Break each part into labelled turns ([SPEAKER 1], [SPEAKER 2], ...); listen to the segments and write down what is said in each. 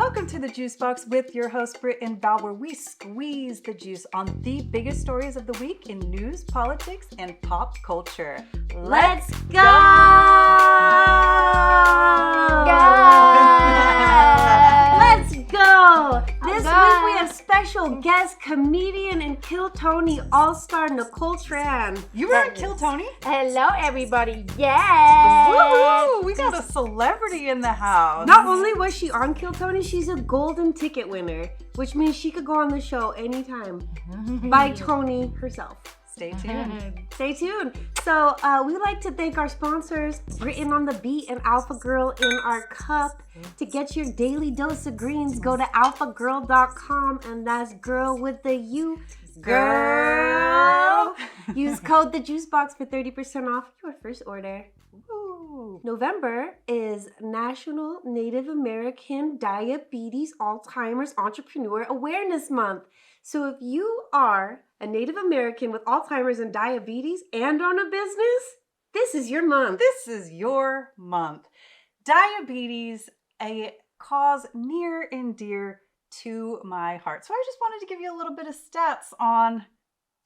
[SPEAKER 1] Welcome to the Juice Box with your host Britt and Val, where we squeeze the juice on the biggest stories of the week in news, politics, and pop culture.
[SPEAKER 2] Let's go! Let's go! This week we have special guest comedian and Kill Tony all-star Nicole Tran.
[SPEAKER 1] You were on Kill Tony?
[SPEAKER 3] Hello, everybody. Yes!
[SPEAKER 1] Woo! We got a celebrity in the house.
[SPEAKER 2] Not only was she on Kill Tony, she's a golden ticket winner, which means she could go on the show anytime by Tony herself.
[SPEAKER 1] Stay tuned.
[SPEAKER 2] Stay tuned. So we like to thank our sponsors, Britain on the Beat and Alpha Girl in our cup. To get your daily dose of greens, go to alphagirl.com, and that's girl with the U. Girl. Use code TheJuiceBox for 30% off your first order.
[SPEAKER 1] Ooh.
[SPEAKER 2] November is National Native American Diabetes Alzheimer's Entrepreneur Awareness Month. So if you are a Native American with Alzheimer's and diabetes and own a business, this is your month.
[SPEAKER 1] This is your month. Diabetes, a cause near and dear to my heart. So I just wanted to give you a little bit of stats on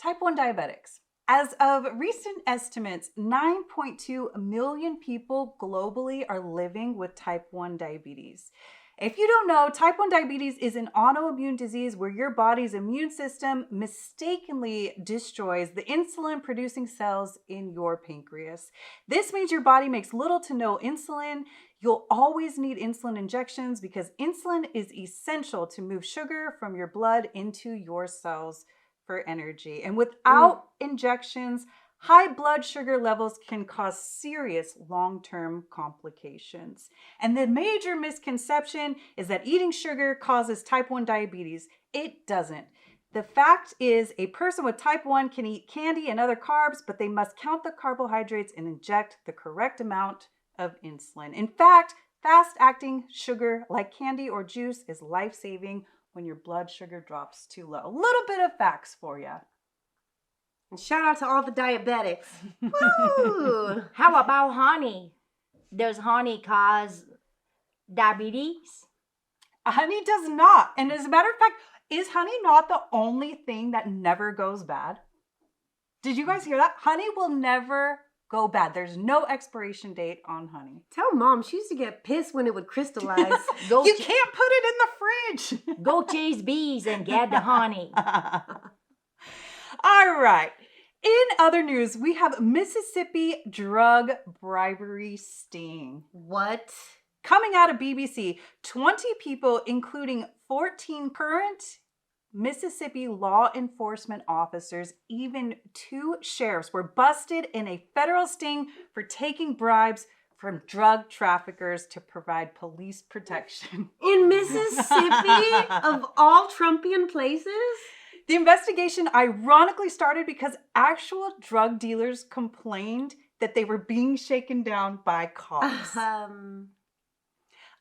[SPEAKER 1] type 1 diabetics. As of recent estimates, 9.2 million people globally are living with type 1 diabetes. If you don't know, type 1 diabetes is an autoimmune disease where your body's immune system mistakenly destroys the insulin-producing cells in your pancreas. This means your body makes little to no insulin. You'll always need insulin injections because insulin is essential to move sugar from your blood into your cells for energy. And without injections, high blood sugar levels can cause serious long-term complications. And the major misconception is that eating sugar causes type 1 diabetes. It doesn't. The fact is, a person with type 1 can eat candy and other carbs, but they must count the carbohydrates and inject the correct amount of insulin. In fact, fast-acting sugar like candy or juice is life-saving when your blood sugar drops too low. A little bit of facts for you.
[SPEAKER 2] And shout out to all the diabetics. Woo!
[SPEAKER 3] How about honey? Does honey cause diabetes?
[SPEAKER 1] Honey does not. And as a matter of fact, is honey not the only thing that never goes bad? Did you guys hear that? Honey will never go bad. There's no expiration date on honey.
[SPEAKER 2] Tell Mom she used to get pissed when it would crystallize.
[SPEAKER 1] You can't put it in the fridge.
[SPEAKER 3] Go chase bees and get the honey.
[SPEAKER 1] All right. In other news, we have Mississippi drug bribery sting.
[SPEAKER 2] What?
[SPEAKER 1] Coming out of BBC, 20 people, including 14 current Mississippi law enforcement officers, even 2 sheriffs, were busted in a federal sting for taking bribes from drug traffickers to provide police protection.
[SPEAKER 2] In Mississippi, of all Trumpian places?
[SPEAKER 1] The investigation ironically started because actual drug dealers complained that they were being shaken down by cops.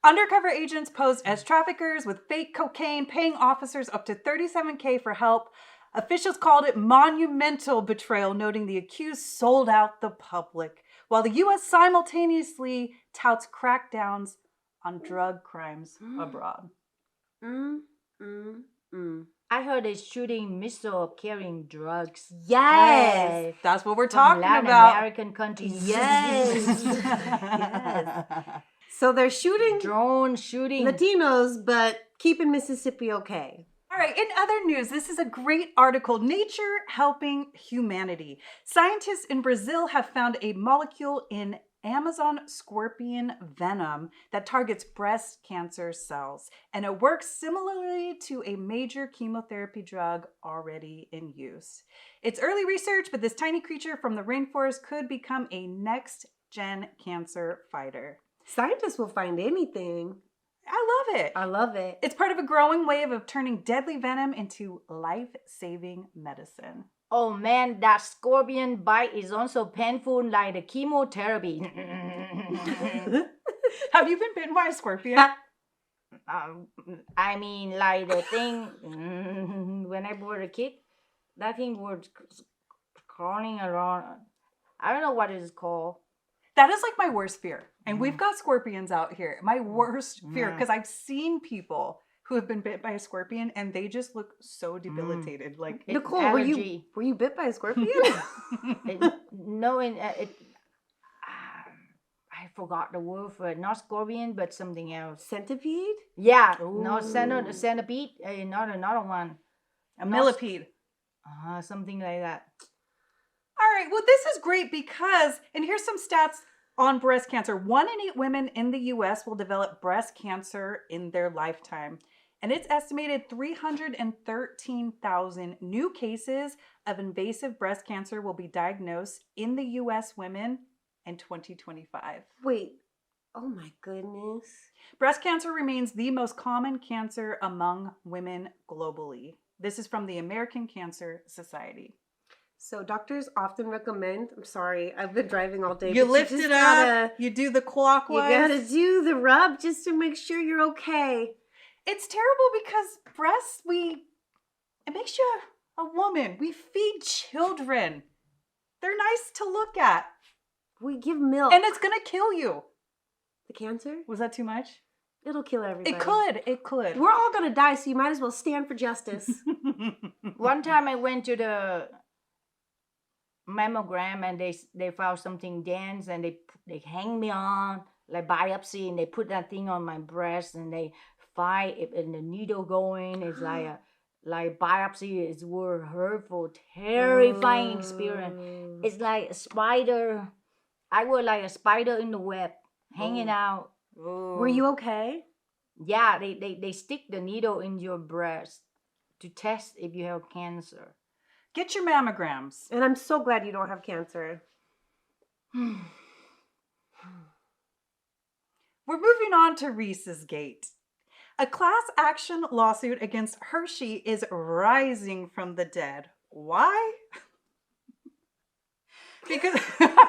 [SPEAKER 1] Undercover agents posed as traffickers with fake cocaine, paying officers up to $37,000 for help. Officials called it monumental betrayal, noting the accused sold out the public, while the U.S. simultaneously touts crackdowns on drug crimes abroad.
[SPEAKER 3] I heard they're shooting missile carrying drugs.
[SPEAKER 2] Yes.
[SPEAKER 1] That's what we're
[SPEAKER 3] From
[SPEAKER 1] talking
[SPEAKER 3] Latin
[SPEAKER 1] about.
[SPEAKER 3] American countries.
[SPEAKER 2] Yes. Yes. So they're shooting
[SPEAKER 3] Drone shooting.
[SPEAKER 2] Latinos, but keeping Mississippi okay.
[SPEAKER 1] All right, in other news, this is a great article, Nature Helping Humanity. Scientists in Brazil have found a molecule in Amazon scorpion venom that targets breast cancer cells, and it works similarly to a major chemotherapy drug already in use. It's early research, but this tiny creature from the rainforest could become a next-gen cancer fighter.
[SPEAKER 2] Scientists will find anything.
[SPEAKER 1] I love it.
[SPEAKER 2] I love it.
[SPEAKER 1] It's part of a growing wave of turning deadly venom into life-saving medicine.
[SPEAKER 3] Oh man, that scorpion bite is also painful like the chemotherapy.
[SPEAKER 1] Have you been bitten by a scorpion?
[SPEAKER 3] I mean, like the thing, when I was a kid, that thing was crawling around. I don't know what it's called.
[SPEAKER 1] That is like my worst fear. And we've got scorpions out here. My worst fear, because I've seen people who have been bit by a scorpion and they just look so debilitated. Like
[SPEAKER 2] Nicole, were you bit by a scorpion?
[SPEAKER 3] I forgot the word for it. Not scorpion, but something else.
[SPEAKER 2] Centipede?
[SPEAKER 3] Yeah,
[SPEAKER 2] Ooh.
[SPEAKER 3] not centipede. Not another one.
[SPEAKER 1] a millipede.
[SPEAKER 3] Something like that.
[SPEAKER 1] All right, well, this is great because, and here's some stats on breast cancer. 1 in 8 women in the US will develop breast cancer in their lifetime. And it's estimated 313,000 new cases of invasive breast cancer will be diagnosed in the US women in 2025.
[SPEAKER 2] Wait, oh my goodness.
[SPEAKER 1] Breast cancer remains the most common cancer among women globally. This is from the American Cancer Society.
[SPEAKER 2] So doctors often recommend, I'm sorry, I've been driving all day.
[SPEAKER 1] You
[SPEAKER 2] but
[SPEAKER 1] lift
[SPEAKER 2] just
[SPEAKER 1] it up, you do the clockwise.
[SPEAKER 2] You gotta do the rub just to make sure you're okay.
[SPEAKER 1] It's terrible because breasts, it makes you a woman. We feed children. They're nice to look at.
[SPEAKER 2] We give milk.
[SPEAKER 1] And it's going to kill you.
[SPEAKER 2] The cancer?
[SPEAKER 1] Was that too much?
[SPEAKER 2] It'll kill everybody.
[SPEAKER 1] It could.
[SPEAKER 2] We're all gonna die, so you might as well stand for justice.
[SPEAKER 3] One time I went to the mammogram and they found something dense and they hang me on like biopsy and they put that thing on my breast and they fight it and the needle going. It's like biopsy is were hurtful, terrifying experience. It's like a spider. I was like a spider in the web hanging out.
[SPEAKER 2] Were you okay?
[SPEAKER 3] Yeah, they stick the needle in your breast to test if you have cancer.
[SPEAKER 1] Get your mammograms.
[SPEAKER 2] And I'm so glad you don't have cancer.
[SPEAKER 1] We're moving on to Reese's Gate. A class action lawsuit against Hershey is rising from the dead. Why? Because I'm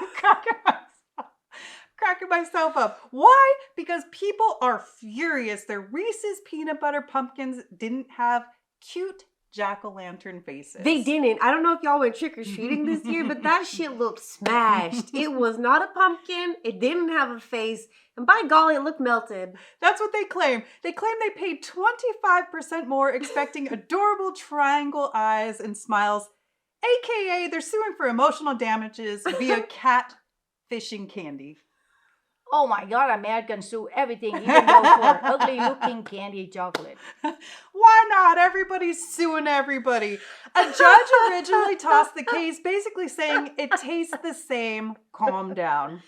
[SPEAKER 1] cracking myself up. Why? Because people are furious. Their Reese's peanut butter pumpkins didn't have cute jack-o'-lantern faces.
[SPEAKER 2] They didn't. I don't know if y'all went trick-or-treating this year, but that shit looked smashed. It was not a pumpkin. It didn't have a face. And by golly, it looked melted.
[SPEAKER 1] That's what they claim. They claim they paid 25% more expecting adorable triangle eyes and smiles, aka they're suing for emotional damages via cat fishing candy.
[SPEAKER 3] Oh my God, Americans sue everything, even though for ugly-looking candy chocolate.
[SPEAKER 1] Why not? Everybody's suing everybody. A judge originally tossed the case, basically saying it tastes the same. Calm down.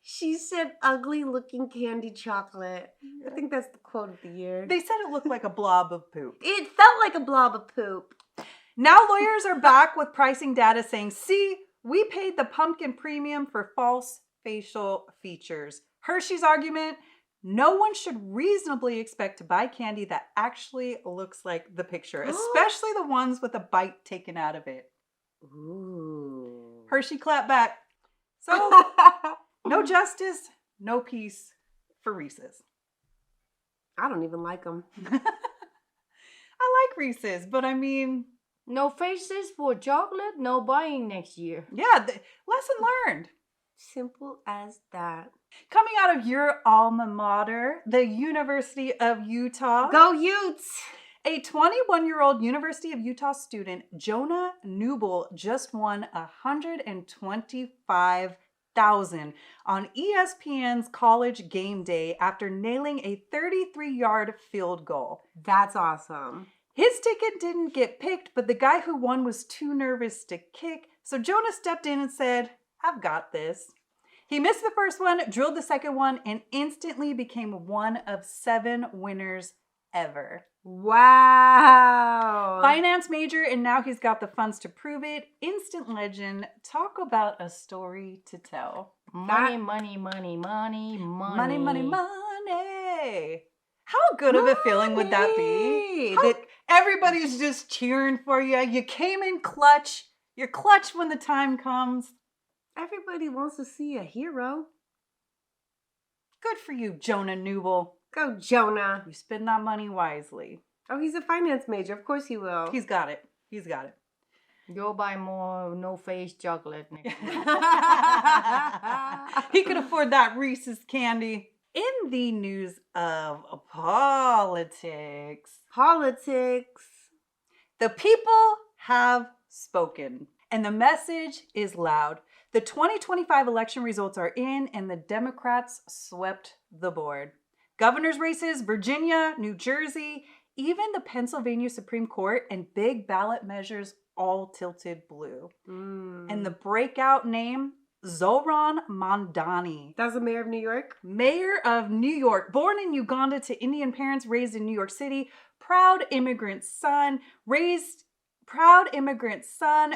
[SPEAKER 2] She said ugly-looking candy chocolate. I think that's the quote of the year.
[SPEAKER 1] They said it looked like a blob of poop.
[SPEAKER 2] It felt like a blob of poop.
[SPEAKER 1] Now lawyers are back with pricing data saying, see, we paid the pumpkin premium for false facial features. Hershey's argument, no one should reasonably expect to buy candy that actually looks like the picture, especially the ones with a bite taken out of it.
[SPEAKER 2] Ooh.
[SPEAKER 1] Hershey clapped back. So, no justice, no peace for Reese's.
[SPEAKER 2] I don't even like them.
[SPEAKER 1] I like Reese's, but I mean...
[SPEAKER 3] No faces for chocolate, no buying next year.
[SPEAKER 1] Yeah, lesson learned.
[SPEAKER 2] Simple as that.
[SPEAKER 1] Coming out of your alma mater, the University of Utah.
[SPEAKER 2] Go Utes!
[SPEAKER 1] A 21-year-old University of Utah student, Jonah Newble, just won $125,000 on ESPN's College Game Day after nailing a 33-yard field goal.
[SPEAKER 2] That's awesome.
[SPEAKER 1] His ticket didn't get picked, but the guy who won was too nervous to kick, so Jonah stepped in and said, I've got this. He missed the first one, drilled the second one, and instantly became one of 7 winners ever.
[SPEAKER 2] Wow.
[SPEAKER 1] Finance major, and now he's got the funds to prove it. Instant legend. Talk about a story to tell.
[SPEAKER 3] Money, money, money, money, money.
[SPEAKER 1] Money, money, money. How good of a feeling would that be? That everybody's just cheering for you. You came in clutch. You're clutch when the time comes.
[SPEAKER 2] Everybody wants to see a hero.
[SPEAKER 1] Good for you, Jonah Newble.
[SPEAKER 2] Go, Jonah.
[SPEAKER 1] You spend that money wisely.
[SPEAKER 2] Oh, he's a finance major. Of course he will.
[SPEAKER 1] He's got it. He's got it.
[SPEAKER 3] Go buy more no-face chocolate.
[SPEAKER 1] He could afford that Reese's candy. In the news of politics, the people have spoken, and the message is loud. The 2025 election results are in, and the Democrats swept the board. Governor's races, Virginia, New Jersey, even the Pennsylvania Supreme Court, and big ballot measures all tilted blue. And the breakout name, Zohran Mamdani.
[SPEAKER 2] That's the mayor of New York?
[SPEAKER 1] Mayor of New York. Born in Uganda to Indian parents, raised in New York City. Proud immigrant son,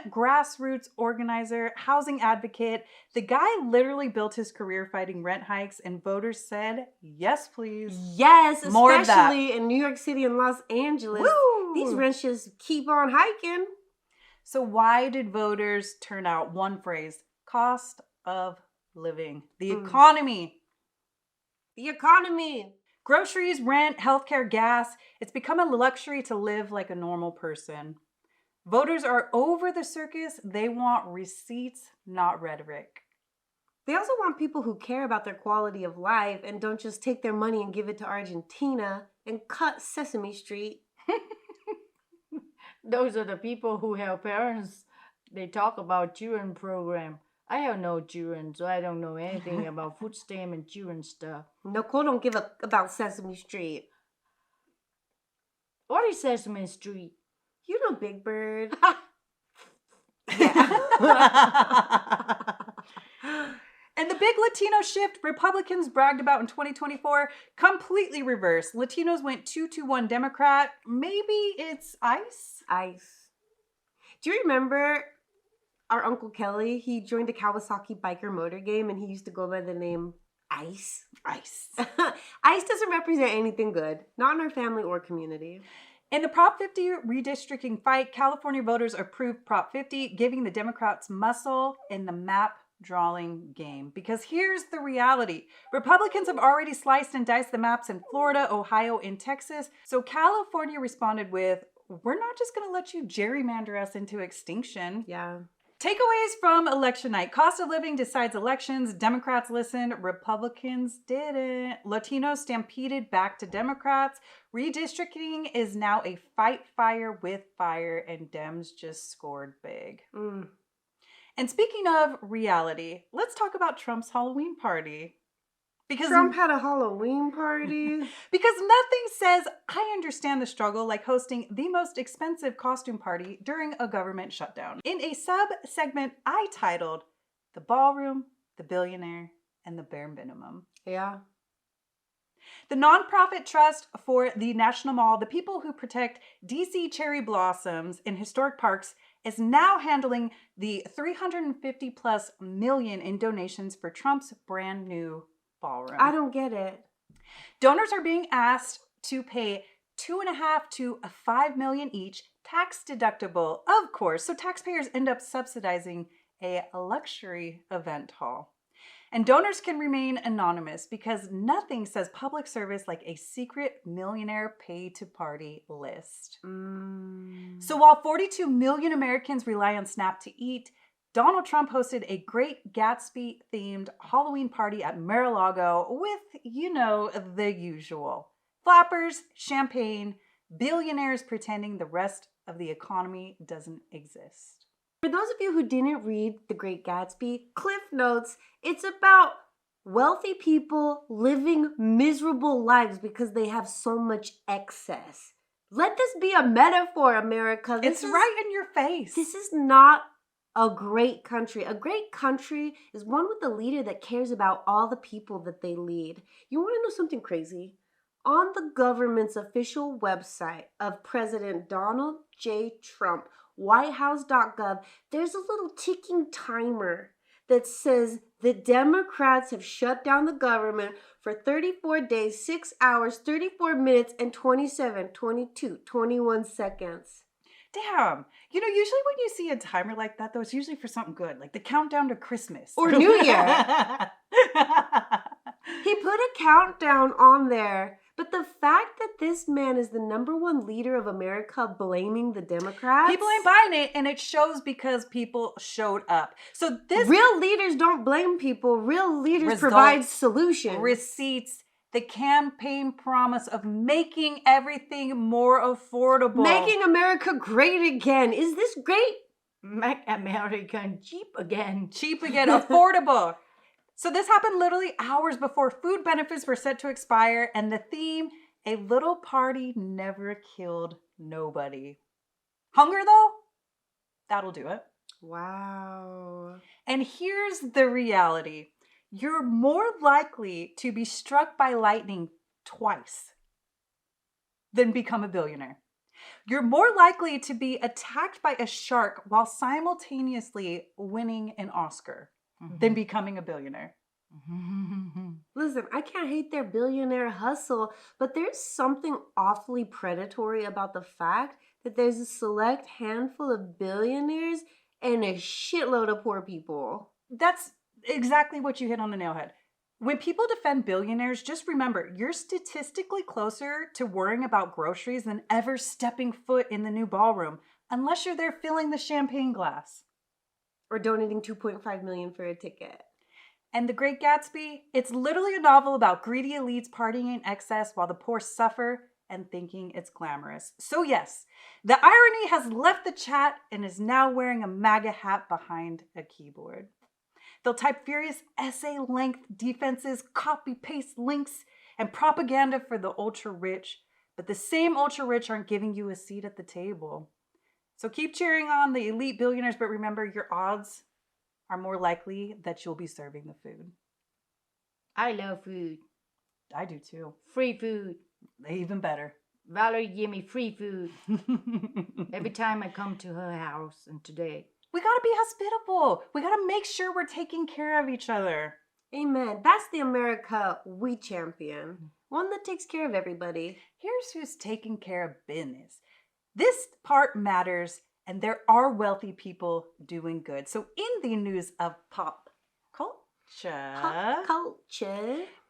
[SPEAKER 1] grassroots organizer, housing advocate. The guy literally built his career fighting rent hikes, and voters said, yes, please.
[SPEAKER 2] Yes,
[SPEAKER 1] More of that.
[SPEAKER 2] especially in New York City and Los Angeles.
[SPEAKER 1] Woo!
[SPEAKER 2] These rents just keep on hiking.
[SPEAKER 1] So why did voters turn out? One phrase, cost of living. The economy.
[SPEAKER 2] The economy.
[SPEAKER 1] Groceries, rent, healthcare, gas. It's become a luxury to live like a normal person. Voters are over the circus. They want receipts, not rhetoric.
[SPEAKER 2] They also want people who care about their quality of life and don't just take their money and give it to Argentina and cut Sesame Street.
[SPEAKER 3] Those are the people who have parents. They talk about children program. I have no children, so I don't know anything about food stamp and children stuff.
[SPEAKER 2] Nicole don't give a about Sesame Street.
[SPEAKER 3] What is Sesame Street?
[SPEAKER 2] You know Big Bird.
[SPEAKER 1] And the big Latino shift Republicans bragged about in 2024, completely reversed. Latinos went 2-1 Democrat. Maybe it's ICE?
[SPEAKER 2] ICE. Do you remember our Uncle Kelly? He joined the Kawasaki biker motor game and he used to go by the name ICE.
[SPEAKER 1] ICE.
[SPEAKER 2] ICE doesn't represent anything good, not in our family or community.
[SPEAKER 1] In the Prop 50 redistricting fight, California voters approved Prop 50, giving the Democrats muscle in the map drawing game. Because here's the reality. Republicans have already sliced and diced the maps in Florida, Ohio, and Texas. So California responded with, we're not just going to let you gerrymander us into extinction.
[SPEAKER 2] Yeah.
[SPEAKER 1] Takeaways from election night. Cost of living decides elections. Democrats listened. Republicans didn't. Latinos stampeded back to Democrats. Redistricting is now a fight fire with fire, and Dems just scored big. And speaking of reality, let's talk about Trump's Halloween party. Because
[SPEAKER 2] Trump had a Halloween party.
[SPEAKER 1] Because nothing says I understand the struggle like hosting the most expensive costume party during a government shutdown. In a sub-segment I titled The Ballroom, the Billionaire, and the Bare Minimum.
[SPEAKER 2] Yeah.
[SPEAKER 1] The nonprofit trust for the National Mall, the people who protect DC cherry blossoms in historic parks, is now handling the $350+ million in donations for Trump's brand new ballroom.
[SPEAKER 2] I don't get it.
[SPEAKER 1] Donors are being asked to pay $2.5 to $5 million each, tax deductible, of course, so taxpayers end up subsidizing a luxury event hall. And donors can remain anonymous because nothing says public service like a secret millionaire pay-to-party list. So while 42 million Americans rely on Snap to eat, Donald Trump hosted a great Gatsby-themed Halloween party at Mar-a-Lago with, the usual. Flappers, champagne, billionaires pretending the rest of the economy doesn't exist.
[SPEAKER 2] For those of you who didn't read The Great Gatsby, Cliff Notes, it's about wealthy people living miserable lives because they have so much excess. Let this be a metaphor, America.
[SPEAKER 1] It's right in your face.
[SPEAKER 2] This is not a great country. A great country is one with a leader that cares about all the people that they lead. You want to know something crazy? On the government's official website of President Donald J. Trump, whitehouse.gov, there's a little ticking timer that says the Democrats have shut down the government for 34 days, 6 hours, 34 minutes, and 27, 22, 21 seconds.
[SPEAKER 1] Damn. Usually when you see a timer like that, though, it's usually for something good, like the countdown to Christmas.
[SPEAKER 2] Or New Year. He put a countdown on there But the fact that this man is the #1 leader of America blaming the Democrats.
[SPEAKER 1] People ain't buying it, and it shows because people showed up. So this
[SPEAKER 2] real leaders don't blame people. Real leaders provide solutions.
[SPEAKER 1] Receipts, the campaign promise of making everything more affordable.
[SPEAKER 2] Making America great again. Is this great?
[SPEAKER 3] Make American cheap again.
[SPEAKER 1] Cheap again, affordable. So this happened literally hours before food benefits were set to expire, and the theme, a little party never killed nobody. Hunger, though, that'll do it.
[SPEAKER 2] Wow.
[SPEAKER 1] And here's the reality. You're more likely to be struck by lightning twice than become a billionaire. You're more likely to be attacked by a shark while simultaneously winning an Oscar than becoming a billionaire.
[SPEAKER 2] Listen, I can't hate their billionaire hustle, but there's something awfully predatory about the fact that there's a select handful of billionaires and a shitload of poor people.
[SPEAKER 1] That's exactly what you hit on the nail head. When people defend billionaires, just remember, you're statistically closer to worrying about groceries than ever stepping foot in the new ballroom, unless you're there filling the champagne glass.
[SPEAKER 2] Or donating $2.5 million for a ticket.
[SPEAKER 1] And The Great Gatsby, it's literally a novel about greedy elites partying in excess while the poor suffer and thinking it's glamorous. So yes, the irony has left the chat and is now wearing a MAGA hat behind a keyboard. They'll type furious essay-length defenses, copy-paste links, and propaganda for the ultra-rich, but the same ultra-rich aren't giving you a seat at the table. So keep cheering on the elite billionaires, but remember, your odds are more likely that you'll be serving the food.
[SPEAKER 3] I love food.
[SPEAKER 1] I do too.
[SPEAKER 3] Free food.
[SPEAKER 1] Even better.
[SPEAKER 3] Valerie give me free food every time I come to her house, and today.
[SPEAKER 1] We gotta be hospitable. We gotta make sure we're taking care of each other.
[SPEAKER 2] Amen. That's the America we champion. One that takes care of everybody.
[SPEAKER 1] Here's who's taking care of business. This part matters, and there are wealthy people doing good. So in the news of pop culture,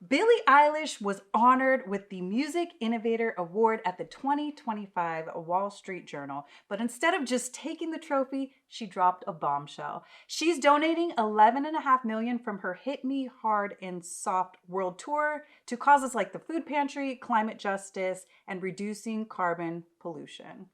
[SPEAKER 1] Billie Eilish was honored with the Music Innovator Award at the 2025 Wall Street Journal. But instead of just taking the trophy, she dropped a bombshell. She's donating $11.5 million from her Hit Me Hard and Soft World Tour to causes like the food pantry, climate justice, and reducing carbon pollution.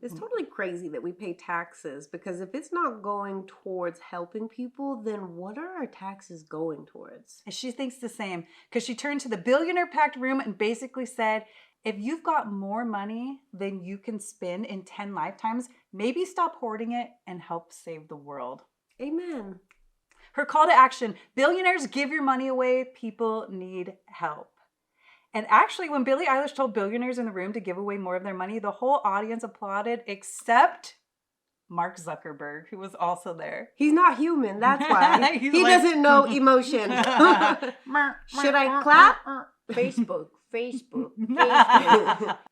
[SPEAKER 2] It's totally crazy that we pay taxes, because if it's not going towards helping people, then what are our taxes going towards?
[SPEAKER 1] And she thinks the same, because she turned to the billionaire-packed room and basically said, if you've got more money than you can spend in 10 lifetimes, maybe stop hoarding it and help save the world.
[SPEAKER 2] Amen.
[SPEAKER 1] Her call to action, billionaires, give your money away. People need help. And actually, when Billie Eilish told billionaires in the room to give away more of their money, the whole audience applauded except Mark Zuckerberg, who was also there.
[SPEAKER 2] He's not human, that's why. He doesn't know emotion. Should I clap?
[SPEAKER 3] Facebook.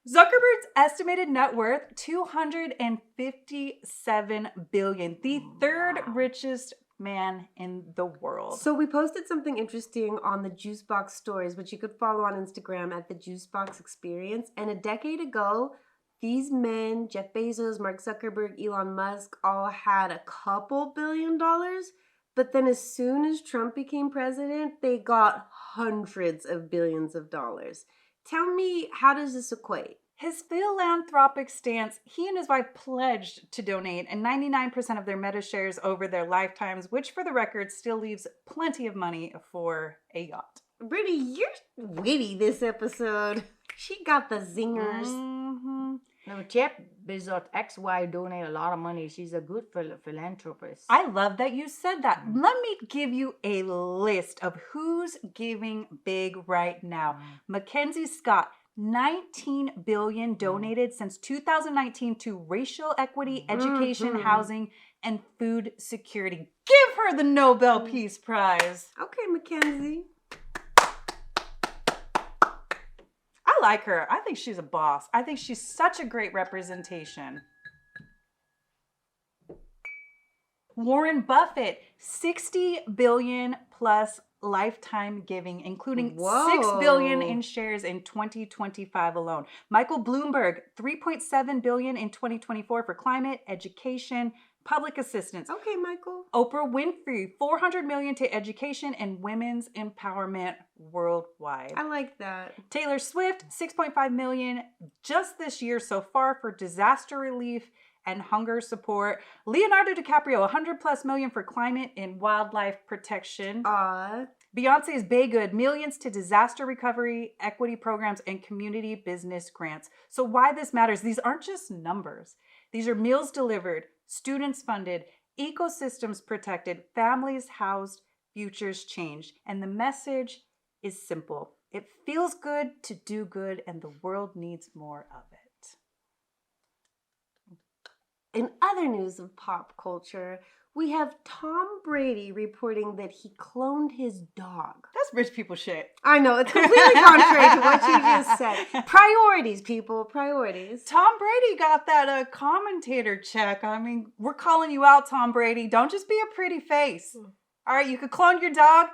[SPEAKER 1] Zuckerberg's estimated net worth, $257 billion, the third richest man in the world.
[SPEAKER 2] So we posted something interesting on the Juicebox stories, which you could follow on Instagram at the Juicebox Experience. And a decade ago, these men, Jeff Bezos, Mark Zuckerberg, Elon Musk, all had a couple $1 billion. But then as soon as Trump became president, they got hundreds of billions of dollars. Tell me, how does this equate?
[SPEAKER 1] His philanthropic stance, he and his wife pledged to donate and 99% of their Meta shares over their lifetimes, which for the record still leaves plenty of money for a yacht.
[SPEAKER 2] Brittany, you're witty this episode. She got the zingers.
[SPEAKER 3] No, Jeff Bezos' ex-wife donated a lot of money. She's a good philanthropist.
[SPEAKER 1] I love that you said that. Let me give you a list of who's giving big right now. Mackenzie Scott, $19 billion donated since 2019 to racial equity, education, housing, and food security. Give her the Nobel Peace Prize.
[SPEAKER 2] Okay, Mackenzie.
[SPEAKER 1] I like her. I think she's a boss. I think she's such a great representation. Warren Buffett, $60 billion plus lifetime giving, including
[SPEAKER 2] Whoa.
[SPEAKER 1] $6 billion in shares in 2025 alone. Michael Bloomberg, $3.7 billion in 2024 for climate, education, public assistance.
[SPEAKER 2] Okay, Michael.
[SPEAKER 1] Oprah Winfrey, $400 million to education and women's empowerment worldwide.
[SPEAKER 2] I like that.
[SPEAKER 1] Taylor Swift, $6.5 million just this year so far for disaster relief and hunger support. Leonardo DiCaprio, $100+ million for climate and wildlife protection. Beyonce's Baygood, millions to disaster recovery, equity programs, and community business grants. So why this matters, these aren't just numbers. These are meals delivered, students funded, ecosystems protected, families housed, futures changed. And the message is simple. It feels good to do good, and the world needs more of it.
[SPEAKER 2] In other news of pop culture, we have Tom Brady reporting that he cloned his dog.
[SPEAKER 1] That's rich people shit.
[SPEAKER 2] I know, it's completely contrary to what you just said. Priorities, people, priorities.
[SPEAKER 1] Tom Brady got that commentator check. I mean, we're calling you out, Tom Brady. Don't just be a pretty face. All right, you could clone your dog.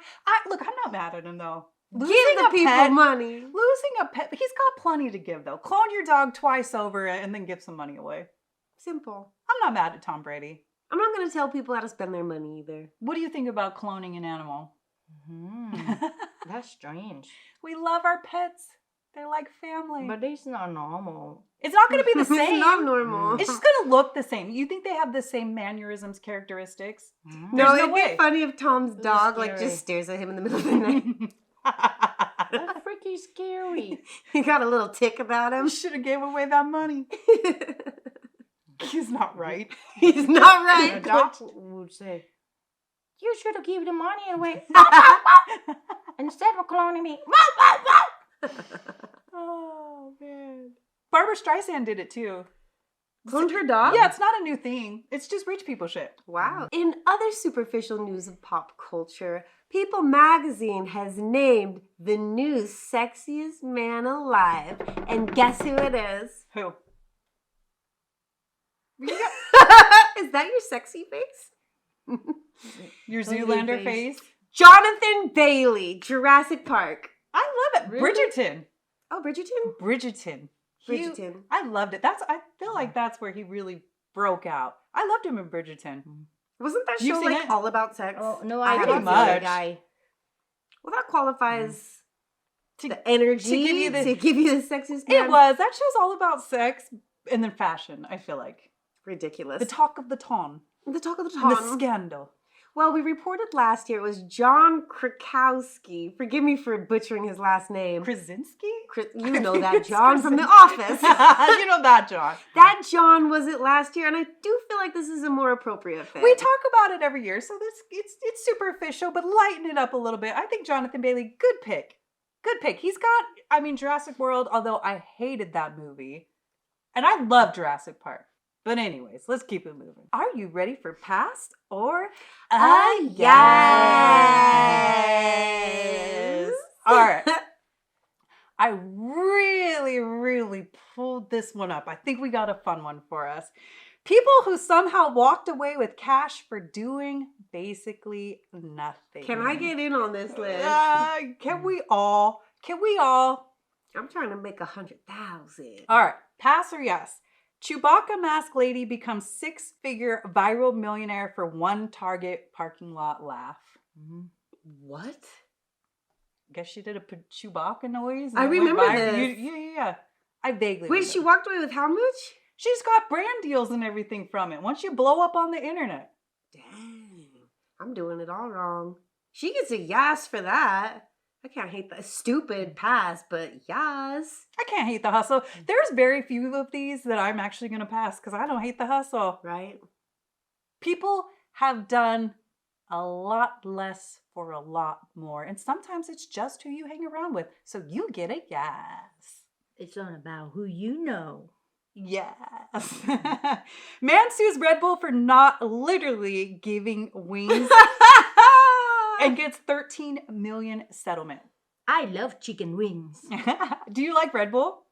[SPEAKER 1] Look, I'm not mad at him, though.
[SPEAKER 2] Give the people money.
[SPEAKER 1] Losing a pet, he's got plenty to give, though. Clone your dog twice over and then give some money away.
[SPEAKER 2] Simple.
[SPEAKER 1] I'm not mad at Tom Brady.
[SPEAKER 2] I'm not going to tell people how to spend their money either.
[SPEAKER 1] What do you think about cloning an animal?
[SPEAKER 3] That's strange.
[SPEAKER 1] We love our pets. They're like family.
[SPEAKER 3] But it's not normal.
[SPEAKER 1] It's not going to be the same.
[SPEAKER 2] It's not normal.
[SPEAKER 1] It's just going to look the same. You think they have the same mannerisms, characteristics?
[SPEAKER 2] No,
[SPEAKER 1] There's
[SPEAKER 2] it'd be funny if Tom's dog
[SPEAKER 3] scary.
[SPEAKER 2] just stares at him in the middle of the night.
[SPEAKER 3] That's freaking scary.
[SPEAKER 2] He got a little tick about him.
[SPEAKER 1] You should have gave away that money. He's not right.
[SPEAKER 2] He's not right.
[SPEAKER 3] The dog would say, "You should have given the money away instead of cloning me."
[SPEAKER 1] Oh, man. Barbara Streisand did it, too.
[SPEAKER 2] Cloned her dog?
[SPEAKER 1] Yeah, it's not a new thing. It's just rich people shit.
[SPEAKER 2] Wow. In other superficial news of pop culture, People magazine has named the new sexiest man alive. And guess who it is?
[SPEAKER 1] Who?
[SPEAKER 2] Is that your sexy face?
[SPEAKER 1] Your Zoolander face?
[SPEAKER 2] Jonathan Bailey, Jurassic Park.
[SPEAKER 1] I love it.
[SPEAKER 3] Really?
[SPEAKER 1] Bridgerton.
[SPEAKER 2] Oh, Bridgerton?
[SPEAKER 1] Bridgerton.
[SPEAKER 2] Bridgerton.
[SPEAKER 1] I loved it. I feel like that's where he really broke out. I loved him in Bridgerton.
[SPEAKER 2] Wasn't that
[SPEAKER 1] You've
[SPEAKER 2] show
[SPEAKER 1] seen
[SPEAKER 2] like
[SPEAKER 1] it?
[SPEAKER 2] all about sex?
[SPEAKER 3] Oh no,
[SPEAKER 2] I
[SPEAKER 3] I
[SPEAKER 2] haven't
[SPEAKER 3] haven't
[SPEAKER 1] seen
[SPEAKER 3] seen
[SPEAKER 1] it.
[SPEAKER 3] the guy.
[SPEAKER 2] Well, that qualifies
[SPEAKER 1] To-
[SPEAKER 2] the energy
[SPEAKER 1] to give you the-
[SPEAKER 2] the sexiest man.
[SPEAKER 1] It was. That show's all about sex and then fashion, I feel like.
[SPEAKER 2] ridiculous.
[SPEAKER 1] The talk of the town.
[SPEAKER 2] The talk of the
[SPEAKER 1] And
[SPEAKER 2] town.
[SPEAKER 1] the scandal.
[SPEAKER 2] Well, we reported last year it was John Krakowski. Forgive me for butchering his last name.
[SPEAKER 1] Krasinski?
[SPEAKER 2] You know that
[SPEAKER 1] It's
[SPEAKER 2] John from The
[SPEAKER 1] Krasinski.
[SPEAKER 2] Office.
[SPEAKER 1] You know that, John.
[SPEAKER 2] That John was it last year, and I do feel like this is a more appropriate fit.
[SPEAKER 1] We talk about it every year, so it's superficial, but lighten it up a little bit. I think Jonathan Bailey, good pick. Good pick. He's got, Jurassic World, although I hated that movie. And I love Jurassic Park. But anyways, let's keep it moving. Are you ready for past or
[SPEAKER 2] yes.
[SPEAKER 1] All right. I really pulled this one up. I think we got a fun one for us. People who somehow walked away with cash for doing basically nothing.
[SPEAKER 2] Can I get in on this list?
[SPEAKER 1] Can we all? Can we all?
[SPEAKER 2] I'm trying to make 100,000.
[SPEAKER 1] All right. Pass or yes? Chewbacca mask lady becomes 6-figure viral millionaire for one Target parking lot laugh.
[SPEAKER 2] What?
[SPEAKER 1] Guess she did a Chewbacca noise.
[SPEAKER 2] I
[SPEAKER 1] and it went
[SPEAKER 2] remember
[SPEAKER 1] viral.
[SPEAKER 2] this.
[SPEAKER 1] Yeah. I vaguely
[SPEAKER 2] Wait,
[SPEAKER 1] remember.
[SPEAKER 2] she walked away with how much?
[SPEAKER 1] She's got brand deals and everything from it. Once you blow up on the internet.
[SPEAKER 2] Dang. I'm doing it all wrong. She gets a YASS for that. I can't hate that stupid pass, but YASS.
[SPEAKER 1] I can't hate the hustle. There's very few of these that I'm actually going to pass because I don't hate the hustle.
[SPEAKER 2] Right?
[SPEAKER 1] People have done a lot less for a lot more. And sometimes it's just who you hang around with. So you get a yes.
[SPEAKER 3] It's all about who you know.
[SPEAKER 1] Yes. Man sues Red Bull for not literally giving wings and gets $13 million settlement.
[SPEAKER 3] I love chicken wings.
[SPEAKER 1] Do you like Red Bull?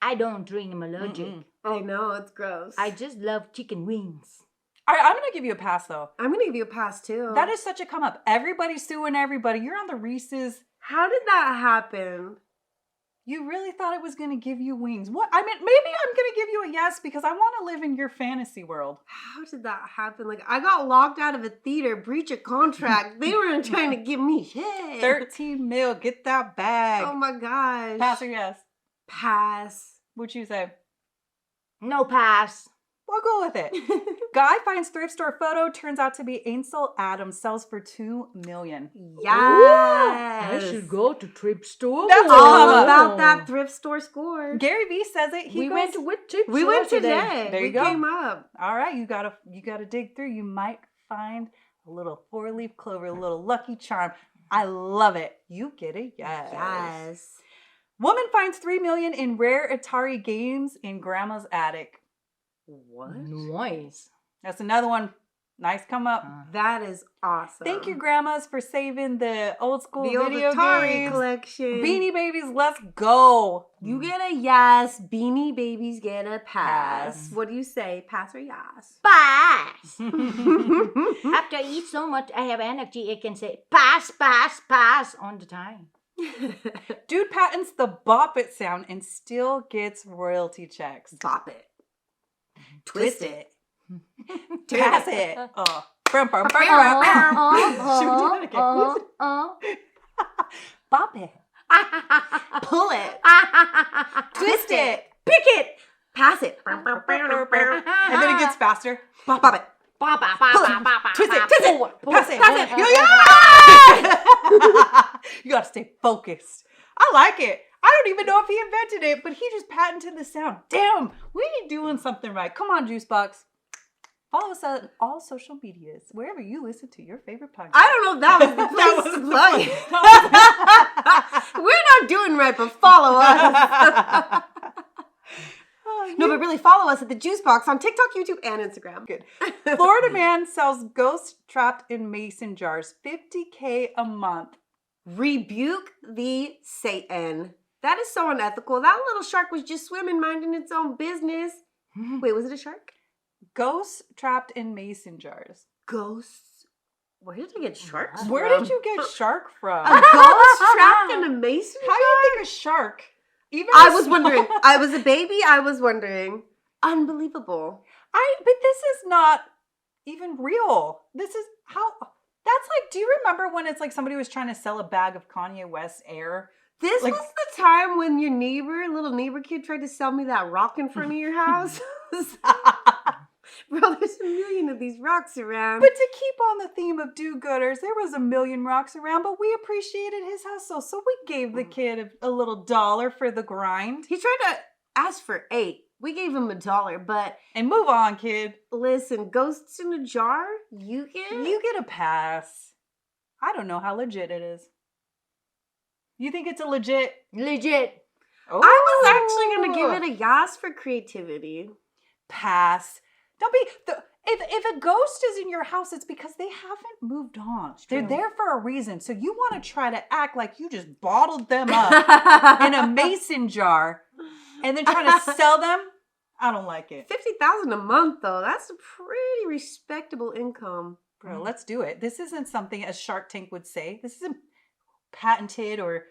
[SPEAKER 3] I don't drink. I'm allergic.
[SPEAKER 1] Mm-mm.
[SPEAKER 2] I know, it's gross.
[SPEAKER 3] I just love chicken wings.
[SPEAKER 1] All right, I'm going to give you a pass, though.
[SPEAKER 2] I'm going to give you a pass, too.
[SPEAKER 1] That is such a come up. Everybody's suing everybody. You're on the Reese's.
[SPEAKER 2] How did that happen?
[SPEAKER 1] You really thought it was going to give you wings. What? I mean, maybe I'm going to give you a yes because I want to live in your fantasy world.
[SPEAKER 2] How did that happen? Like, I got locked out of a theater, breach of contract. They weren't trying to give me shit.
[SPEAKER 1] 13 mil. Get that bag.
[SPEAKER 2] Oh my gosh.
[SPEAKER 1] Pass or yes?
[SPEAKER 2] Pass.
[SPEAKER 1] What'd you say?
[SPEAKER 3] No pass.
[SPEAKER 1] We'll go with it. Guy finds thrift store photo, turns out to be Ansel Adams, sells for $2 million.
[SPEAKER 2] Yes.
[SPEAKER 3] I should go to thrift store.
[SPEAKER 1] That's a
[SPEAKER 2] all
[SPEAKER 1] come up.
[SPEAKER 2] about that thrift store score.
[SPEAKER 1] Gary Vee says it.
[SPEAKER 3] We went to which thrift
[SPEAKER 2] We
[SPEAKER 3] store
[SPEAKER 2] went today.
[SPEAKER 1] There you
[SPEAKER 2] we
[SPEAKER 1] go.
[SPEAKER 2] came up.
[SPEAKER 1] All right, you gotta dig through. You might find a little 4-leaf clover, a little Lucky Charm. I love it. You get a yes.
[SPEAKER 2] Yes.
[SPEAKER 1] Woman finds $3 million in rare Atari games in grandma's attic.
[SPEAKER 2] What?
[SPEAKER 3] Noise.
[SPEAKER 1] That's another one. Nice come up.
[SPEAKER 2] That is awesome.
[SPEAKER 1] Thank you, grandmas, for saving the old school
[SPEAKER 2] The old
[SPEAKER 1] video
[SPEAKER 2] Atari
[SPEAKER 1] games.
[SPEAKER 2] collection.
[SPEAKER 1] Beanie Babies, let's go.
[SPEAKER 2] You get a yes. Beanie Babies get a pass. What do you say? Pass or yes?
[SPEAKER 3] Pass. After I eat so much, I have energy. I can say pass, pass, pass on the time.
[SPEAKER 1] Dude patents the bop it sound and still gets royalty checks.
[SPEAKER 2] Bop it. Twist it.
[SPEAKER 1] Pass it. Oh. Should we do that again? Bop it.
[SPEAKER 2] Pull it.
[SPEAKER 1] Twist it.
[SPEAKER 2] Pick it. Pass it.
[SPEAKER 1] And then it gets faster.
[SPEAKER 2] Bop it.
[SPEAKER 3] Ba, ba, ba,
[SPEAKER 1] Pull it.
[SPEAKER 3] ba, ba, ba,
[SPEAKER 1] Twist it.
[SPEAKER 3] ba,
[SPEAKER 1] Twist it.
[SPEAKER 3] pull pull
[SPEAKER 1] Pass it.
[SPEAKER 3] pull
[SPEAKER 1] Pass it. Yeah. You gotta stay focused. I like it. I don't even know if he invented it, but he just patented the sound. Damn, we ain't doing something right. Come on, Juicebox. Follow us on all social medias, wherever you listen to your favorite podcast.
[SPEAKER 2] I don't know if that was the place
[SPEAKER 1] was
[SPEAKER 2] to
[SPEAKER 1] the
[SPEAKER 2] plug
[SPEAKER 1] point.
[SPEAKER 2] it. We're not doing right, but follow us. No, but really follow us at the Juice Box on TikTok, YouTube, and Instagram.
[SPEAKER 1] Good. Florida man sells ghosts trapped in mason jars, $50K a month.
[SPEAKER 2] Rebuke the Satan. That is so unethical. That little shark was just swimming, minding its own business. Wait, was it a shark?
[SPEAKER 1] Ghosts trapped in mason jars.
[SPEAKER 2] Ghosts. Where did I get sharks
[SPEAKER 1] Where
[SPEAKER 2] from?
[SPEAKER 1] did you get shark from?
[SPEAKER 2] A ghost trapped in a mason
[SPEAKER 1] How
[SPEAKER 2] jar?
[SPEAKER 1] do you think a shark? Even
[SPEAKER 2] I
[SPEAKER 1] a
[SPEAKER 2] was
[SPEAKER 1] small-
[SPEAKER 2] wondering. I was a baby. I was wondering. Unbelievable.
[SPEAKER 1] But this is not even real. This is how. That's like. Do you remember when it's like somebody was trying to sell a bag of Kanye West Air?
[SPEAKER 2] This
[SPEAKER 1] Like-
[SPEAKER 2] was the time when your little neighbor kid, tried to sell me that rock in front of your house. Bro, there's a million of these rocks around.
[SPEAKER 1] But to keep on the theme of do-gooders, there was a million rocks around, but we appreciated his hustle, so we gave the kid a little $1 for the grind.
[SPEAKER 2] He tried to ask for 8. We gave him $1, but
[SPEAKER 1] And move on, kid.
[SPEAKER 2] listen, ghosts in a jar, you get
[SPEAKER 1] a pass. I don't know how legit it is. You think it's a legit?
[SPEAKER 3] Legit.
[SPEAKER 1] Oh.
[SPEAKER 2] I was actually going to give it a YASS for creativity.
[SPEAKER 1] Pass. Don't be if a ghost is in your house, it's because they haven't moved on. They're there for a reason. So you want to try to act like you just bottled them up in a mason jar and then try to sell them. I don't like it.
[SPEAKER 2] $50,000 a month though. That's a pretty respectable income.
[SPEAKER 1] Bro, let's do it. This isn't something as Shark Tank would say. This isn't patented or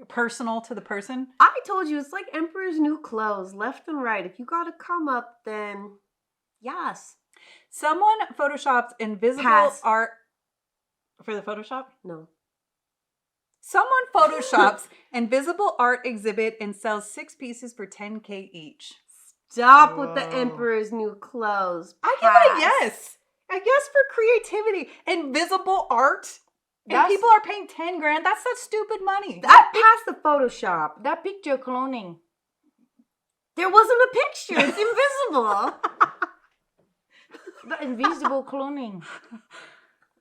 [SPEAKER 1] personal to the person.
[SPEAKER 2] I told you it's like Emperor's New Clothes, left and right. If you got to come up, then yes.
[SPEAKER 1] Someone photoshops invisible
[SPEAKER 2] Pass.
[SPEAKER 1] art for the Photoshop?
[SPEAKER 2] No.
[SPEAKER 1] Someone photoshops invisible art exhibit and sells 6 pieces for $10K each.
[SPEAKER 2] Stop with the Emperor's New Clothes.
[SPEAKER 1] I give it a
[SPEAKER 2] Pass.
[SPEAKER 1] yes. A yes for creativity. Invisible art. And
[SPEAKER 3] That's-
[SPEAKER 1] people are paying 10 grand. That's that stupid money.
[SPEAKER 2] That passed the Photoshop.
[SPEAKER 3] That picture cloning.
[SPEAKER 2] There wasn't a picture. It's invisible.
[SPEAKER 3] The invisible cloning.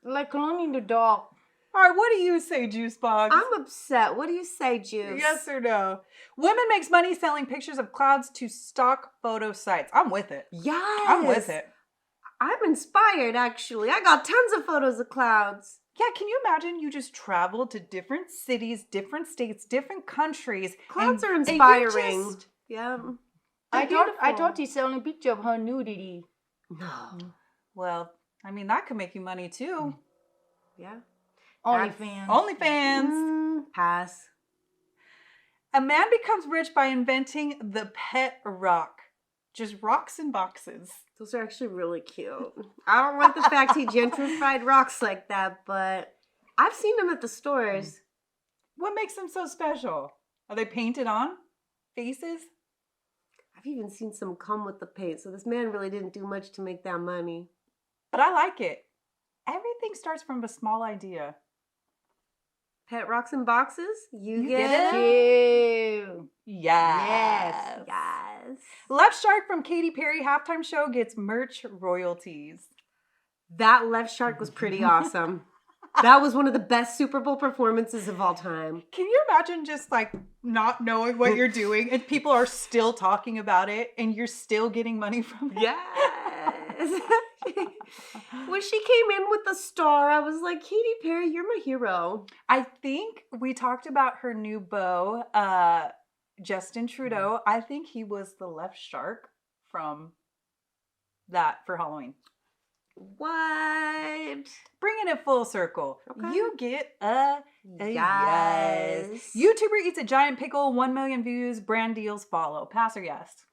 [SPEAKER 3] Like cloning the dog.
[SPEAKER 1] All right, what do you say, Juicebox?
[SPEAKER 2] I'm upset. What do you say, Juice?
[SPEAKER 1] Yes or no? Women makes money selling pictures of clouds to stock photo sites. I'm with it.
[SPEAKER 2] Yes.
[SPEAKER 1] I'm with it.
[SPEAKER 2] I'm inspired, actually. I got tons of photos of clouds.
[SPEAKER 1] Yeah, can you imagine you just traveled to different cities, different states, different countries?
[SPEAKER 2] Clouds
[SPEAKER 1] and-
[SPEAKER 2] are
[SPEAKER 1] and you
[SPEAKER 2] inspiring.
[SPEAKER 1] just-
[SPEAKER 2] Yeah.
[SPEAKER 3] I
[SPEAKER 1] Beautiful.
[SPEAKER 3] thought he's selling a picture of her nudity.
[SPEAKER 2] No.
[SPEAKER 1] Well, I mean, that could make you money too.
[SPEAKER 2] Yeah.
[SPEAKER 3] OnlyFans.
[SPEAKER 1] OnlyFans.
[SPEAKER 2] Pass.
[SPEAKER 1] A man becomes rich by inventing the pet rock. Just rocks in boxes.
[SPEAKER 2] Those are actually really cute. I don't like the fact he gentrified rocks like that, but I've seen them at the stores.
[SPEAKER 1] What makes them so special? Are they painted on faces?
[SPEAKER 2] I've even seen some come with the paint, so this man really didn't do much to make that money.
[SPEAKER 1] But I like it. Everything starts from a small idea.
[SPEAKER 2] Pet rocks in boxes? You
[SPEAKER 1] get
[SPEAKER 2] get
[SPEAKER 1] it?
[SPEAKER 2] it?
[SPEAKER 3] Ew.
[SPEAKER 1] Yes.
[SPEAKER 2] Yes.
[SPEAKER 1] Left Shark from Katy Perry halftime show gets merch royalties.
[SPEAKER 2] That left shark was pretty awesome. That was one of the best Super Bowl performances of all time.
[SPEAKER 1] Can you imagine just like not knowing what you're doing and people are still talking about it and you're still getting money from it?
[SPEAKER 2] Yes. When she came in with the star, I was like, Katy Perry, you're my hero.
[SPEAKER 1] I think we talked about her new beau, Justin Trudeau. I think he was the left shark from that for Halloween.
[SPEAKER 2] What?
[SPEAKER 1] Bringing it full circle.
[SPEAKER 2] Okay.
[SPEAKER 1] You get a yes.
[SPEAKER 2] Yes.
[SPEAKER 1] YouTuber eats a giant pickle, 1 million views, brand deals follow. Pass or yes?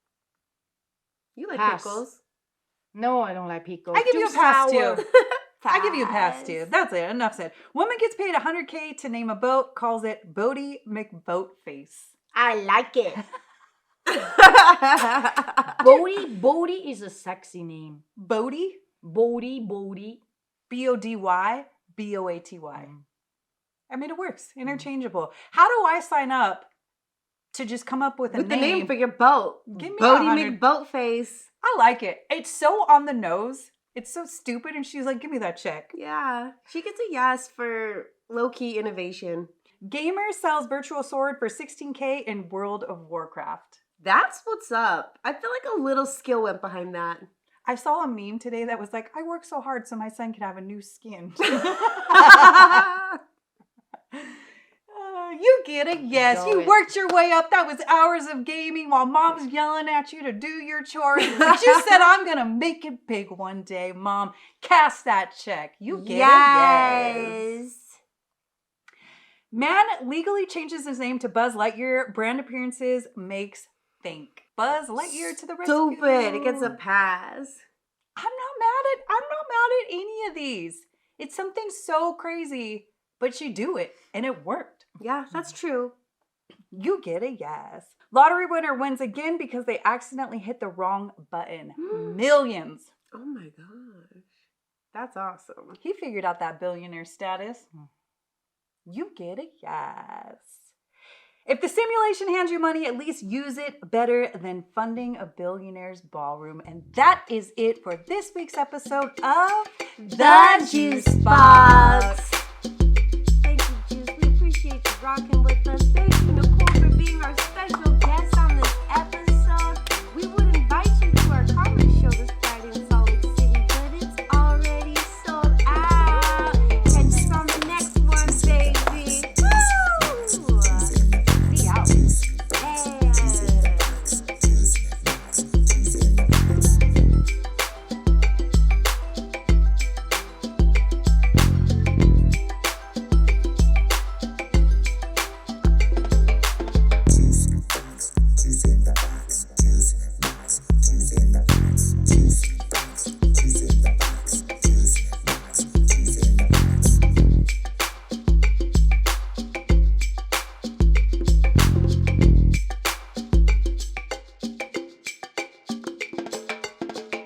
[SPEAKER 2] You like
[SPEAKER 3] Pass.
[SPEAKER 2] pickles?
[SPEAKER 3] No, I don't like pickles.
[SPEAKER 1] I give you a
[SPEAKER 3] Too
[SPEAKER 1] pass
[SPEAKER 3] sour.
[SPEAKER 1] too. I give you a pass too. That's it. Enough said. Woman gets paid $100K to name a boat, calls it Bodie McBoatface.
[SPEAKER 3] I like it. Bodie is a sexy name.
[SPEAKER 1] Bodie?
[SPEAKER 3] Bodie.
[SPEAKER 1] Body Boaty. I mean, it works. Interchangeable. How do I sign up to just come up with a
[SPEAKER 2] With
[SPEAKER 1] name?
[SPEAKER 2] the name for your boat.
[SPEAKER 1] Give me
[SPEAKER 2] Bodie
[SPEAKER 1] 100.
[SPEAKER 2] McBoatface.
[SPEAKER 1] I like it. It's so on the nose. It's so stupid. And she's like, give me that check.
[SPEAKER 2] Yeah. She gets a yes for low-key innovation.
[SPEAKER 1] Gamer sells virtual sword for $16K in World of Warcraft.
[SPEAKER 2] That's what's up. I feel like a little skill went behind that.
[SPEAKER 1] I saw a meme today that was like, I work so hard so my son can have a new skin. You get it. Yes,
[SPEAKER 3] Know
[SPEAKER 1] you
[SPEAKER 3] it.
[SPEAKER 1] worked your way up. That was hours of gaming while mom's yelling at you to do your chores. But you said, I'm going to make it big one day, mom. Cast that check. You get it. Yes. Man legally changes his name to Buzz Lightyear. Brand appearances makes think. Buzz Lightyear to the rescue.
[SPEAKER 2] Stupid. It gets a pass.
[SPEAKER 1] I'm not mad at any of these. It's something so crazy, but you do it and it worked.
[SPEAKER 2] Yeah, that's true.
[SPEAKER 1] You get a yes. Lottery winner wins again because they accidentally hit the wrong button. Millions.
[SPEAKER 2] Oh my gosh. That's awesome.
[SPEAKER 1] He figured out that billionaire status. You get a yes. If the simulation hands you money, at least use it better than funding a billionaire's ballroom. And that is it for this week's episode of
[SPEAKER 2] The Juice Box. Thank you, Juice. We appreciate you rocking with us. Thank you, Nicole, for being our special